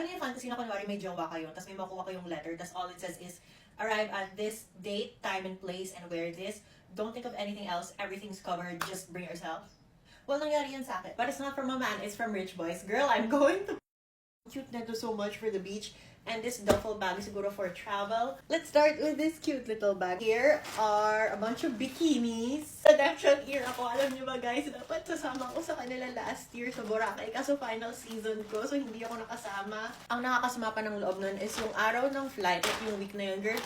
Alam niyo yung fantasy na kunwari may jowa kayo, tapos may makuha kayong letter, tapos all it says is, arrive at this date, time, and place, and wear this. Don't think of anything else. Everything's covered. Just bring yourself. Well, nangyari yan sa akin. But it's not from a man. It's from rich boys. Girl, I'm going to... Cute na to so much for the beach. And this duffel bag is siguro for travel. Let's start with this cute little bag. Here are a bunch of bikinis. Redemption year ako. Alam niyo ba guys, dapat sasama ko sa kanila last year sa Boracay. Kaso final season ko, so hindi ako nakasama. Ang nakakasama pa ng loob nun is yung araw ng flight, like yung week na yun, girl,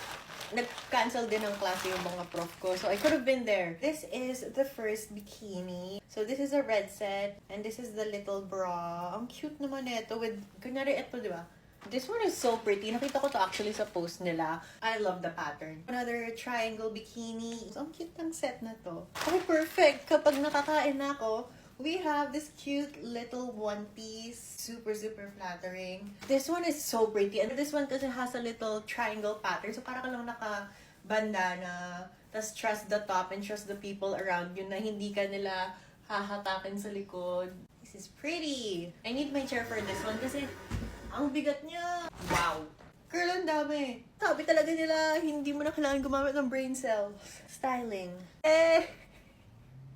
nag-cancel din ng klase yung mga prof ko. So, I could have been there. This is the first bikini. So, this is a red set. And this is the little bra. Ang cute naman ito with, kunyari ito, di ba? This one is so pretty. Nakita ko to actually sa post nila. I love the pattern. Another triangle bikini. So, ang cute ng set na to. Oh, perfect! Kapag nakakain na ako, we have this cute little one piece. Super, super flattering. This one is so pretty. And this one kasi has a little triangle pattern. So, para ka lang naka-bandana. Tapos, trust the top and trust the people around you na hindi ka nila hahatakin sa likod. This is pretty. I need my chair for this one kasi ang bigat niya. Wow. Girl, ang dami. Sabi talaga nila, hindi mo na kailangan gumamit ng brain cells. Styling.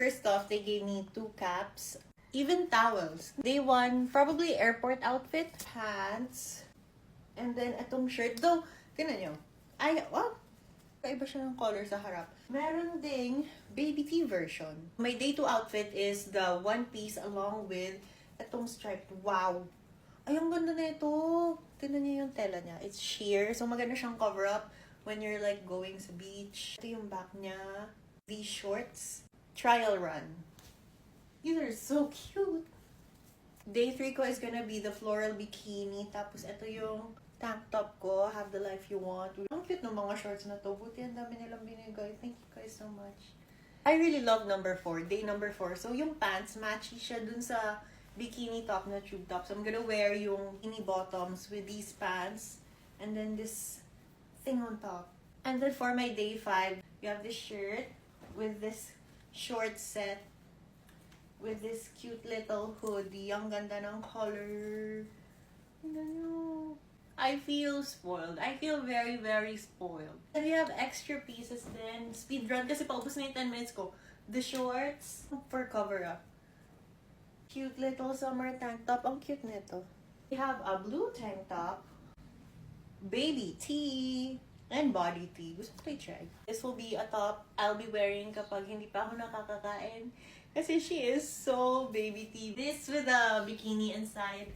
First off, they gave me 2 caps. Even towels. Day 1, probably airport outfit. Pants. And then, itong shirt. Though, tingnan nyo. Kaiba siya ng color sa harap. Meron ding baby tee version. My day 2 outfit is the one piece along with itong striped. Wow. Ay, ang ganda na ito. Tingnan niyo yung tela niya. It's sheer. So, maganda siyang cover up when you're like going sa beach. Ito yung back niya. These shorts. Trial run. These are so cute. Day 3 ko is gonna be the floral bikini. Tapos, ito yung tank top ko. Have the life you want. Ang cute ng mga shorts na to. Buti ang dami nilang binigay. Thank you guys so much. I really love number 4. Day number 4. So, yung pants, matchy siya dun sa bikini top na tube top. So, I'm gonna wear yung bikini bottoms with these pants. And then this thing on top. And then for my day 5, you have this shirt with this short set with this cute little hoodie. Ang ganda ng color. I feel spoiled. I feel very, very spoiled. And we have extra pieces then. Speed run kasi paubos na yung 10 minutes ko. The shorts for cover up. Cute little summer tank top. Ang cute nito. We have a blue tank top, baby tee, and body tee. Gusto ko i-try. This will be a top I'll be wearing kapag hindi pa ako nakakakain. Kasi she is so baby tee. This with a bikini inside.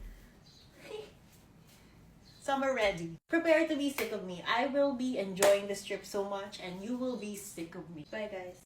Summer ready. Prepare to be sick of me. I will be enjoying this trip so much and you will be sick of me. Bye guys.